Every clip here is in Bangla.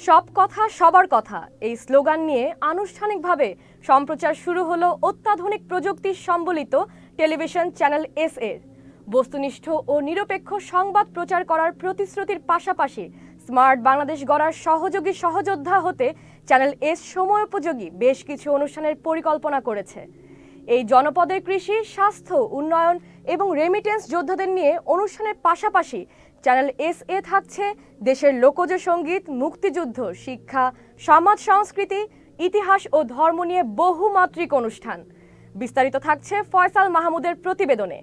সব কথা সবার কথা এই স্লোগান নিয়ে আনুষ্ঠানিকভাবে সম্প্রচার শুরু হলো অত্যাধুনিক প্রযুক্তি সম্বলিত টেলিভিশন চ্যানেল এস এর। বস্তুনিষ্ঠ ও নিরপেক্ষ সংবাদ প্রচার করার প্রতিশ্রুতির পাশাপাশি স্মার্ট বাংলাদেশ গড়ার সহযোগী সহযোদ্ধা হতে চ্যানেল এস সময়োপযোগী বেশ কিছু অনুষ্ঠানের পরিকল্পনা করেছে। এই জনপদের কৃষি, স্বাস্থ্য, উন্নয়ন এবং রেমিটেন্স যোদ্ধাদের নিয়ে অনুষ্ঠানের পাশাপাশি চ্যানেল এস এ থাকছে দেশের লোকজ সঙ্গীত, মুক্তিযুদ্ধ, শিক্ষা, সমাজ সংস্কৃতি, ইতিহাস ও ধর্ম নিয়ে বহুমাত্রিক অনুষ্ঠান। বিস্তারিত থাকছে ফয়সাল মাহমুদের প্রতিবেদনে।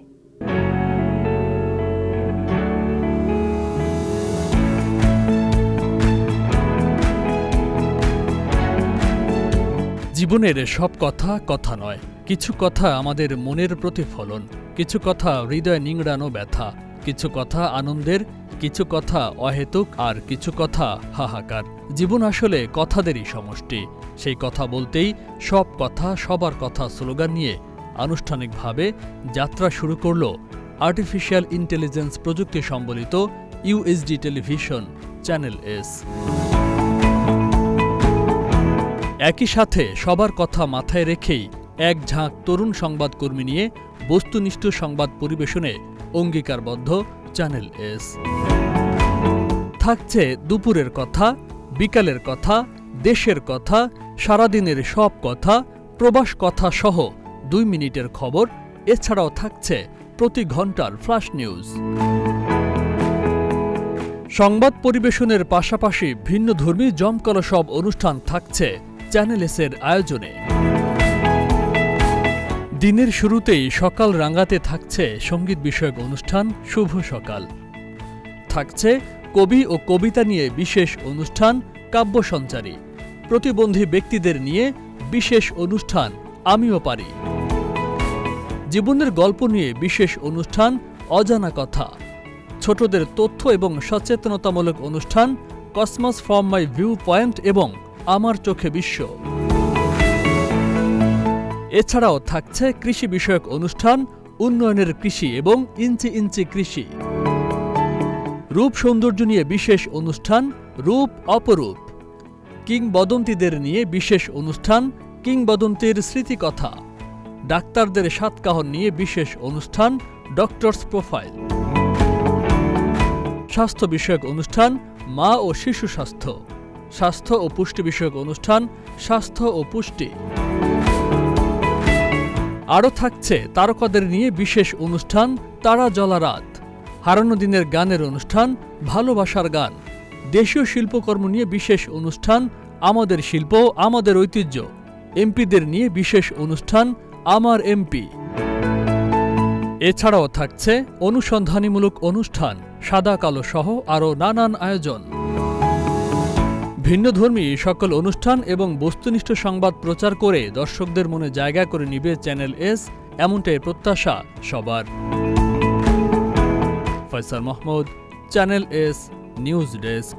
জীবনের সব কথা কথা নয়, কিছু কথা আমাদের মনের প্রতিফলন, কিছু কথা হৃদয় নিংড়ানো ব্যথা, কিছু কথা আনন্দের, কিছু কথা অহেতুক, আর কিছু কথা হাহাকার। জীবন আসলে কথাদেরই সমষ্টি। সেই কথা বলতেই সব কথা সবার কথা স্লোগান নিয়ে আনুষ্ঠানিকভাবে যাত্রা শুরু করল আর্টিফিশিয়াল ইন্টেলিজেন্স প্রযুক্তি সম্বলিত ইউএসডি টেলিভিশন চ্যানেল এস। একই সাথে সবার কথা মাথায় রেখেই এক ঝাঁক তরুণ সংবাদকর্মী নিয়ে বস্তুনিষ্ঠ সংবাদ পরিবেশনে অঙ্গীকারবদ্ধ চ্যানেল এস। থাকছে দুপুরের কথা, বিকালের কথা, দেশের কথা, সারাদিনের সব কথা, প্রবাস কথা সহ 2 মিনিটের খবর। এছাড়াও থাকছে প্রতি ঘন্টার ফ্ল্যাশ নিউজ। সংবাদ পরিবেশনের পাশাপাশি ভিন্নধর্মী জমকালো সব অনুষ্ঠান থাকছে চ্যানেল এসের আয়োজনে। দিনের শুরুতেই সকাল রাঙাতে থাকছে সঙ্গীত বিষয়ক অনুষ্ঠান শুভ সকাল। থাকছে কবি ও কবিতা নিয়ে বিশেষ অনুষ্ঠান কাব্য সঞ্চারী, প্রতিবন্ধী ব্যক্তিদের নিয়ে বিশেষ অনুষ্ঠান আমিও পারি, জীবনের গল্প নিয়ে বিশেষ অনুষ্ঠান অজানা কথা, ছোটদের তথ্য এবং সচেতনতামূলক অনুষ্ঠান cosmos from my view point এবং আমার চোখে বিশ্ব। এছাড়াও থাকছে কৃষি বিষয়ক অনুষ্ঠান উন্নয়নের কৃষি এবং ইঞ্চি ইঞ্চি কৃষি, রূপ সৌন্দর্য নিয়ে বিশেষ অনুষ্ঠান রূপ অপরূপ, কিংবদন্তিদের নিয়ে বিশেষ অনুষ্ঠান কিংবদন্তির স্মৃতিকথা, ডাক্তারদের সাতকাহন নিয়ে বিশেষ অনুষ্ঠান ডক্টরস প্রোফাইল, স্বাস্থ্য বিষয়ক অনুষ্ঠান মা ও শিশু স্বাস্থ্য, স্বাস্থ্য ও পুষ্টি বিষয়ক অনুষ্ঠান স্বাস্থ্য ও পুষ্টি। আরও থাকছে তারকাদের নিয়ে বিশেষ অনুষ্ঠান তারা জ্বলা রাত, হারানো দিনের গানের অনুষ্ঠান ভালোবাসার গান, দেশীয় শিল্পকর্ম নিয়ে বিশেষ অনুষ্ঠান আমাদের শিল্প আমাদের ঐতিহ্য, এমপিদের নিয়ে বিশেষ অনুষ্ঠান আমার এমপি। এছাড়াও থাকছে অনুসন্ধানীমূলক অনুষ্ঠান সাদা কালো সহ আরও নানান আয়োজন। ভিন্নধর্মী সকল অনুষ্ঠান এবং বস্তুনিষ্ঠ সংবাদ প্রচার করে দর্শকদের মনে জায়গা করে নিবে চ্যানেল এস, এমনটাই প্রত্যাশা সবার। Faisal Mahmud, channel S news desk.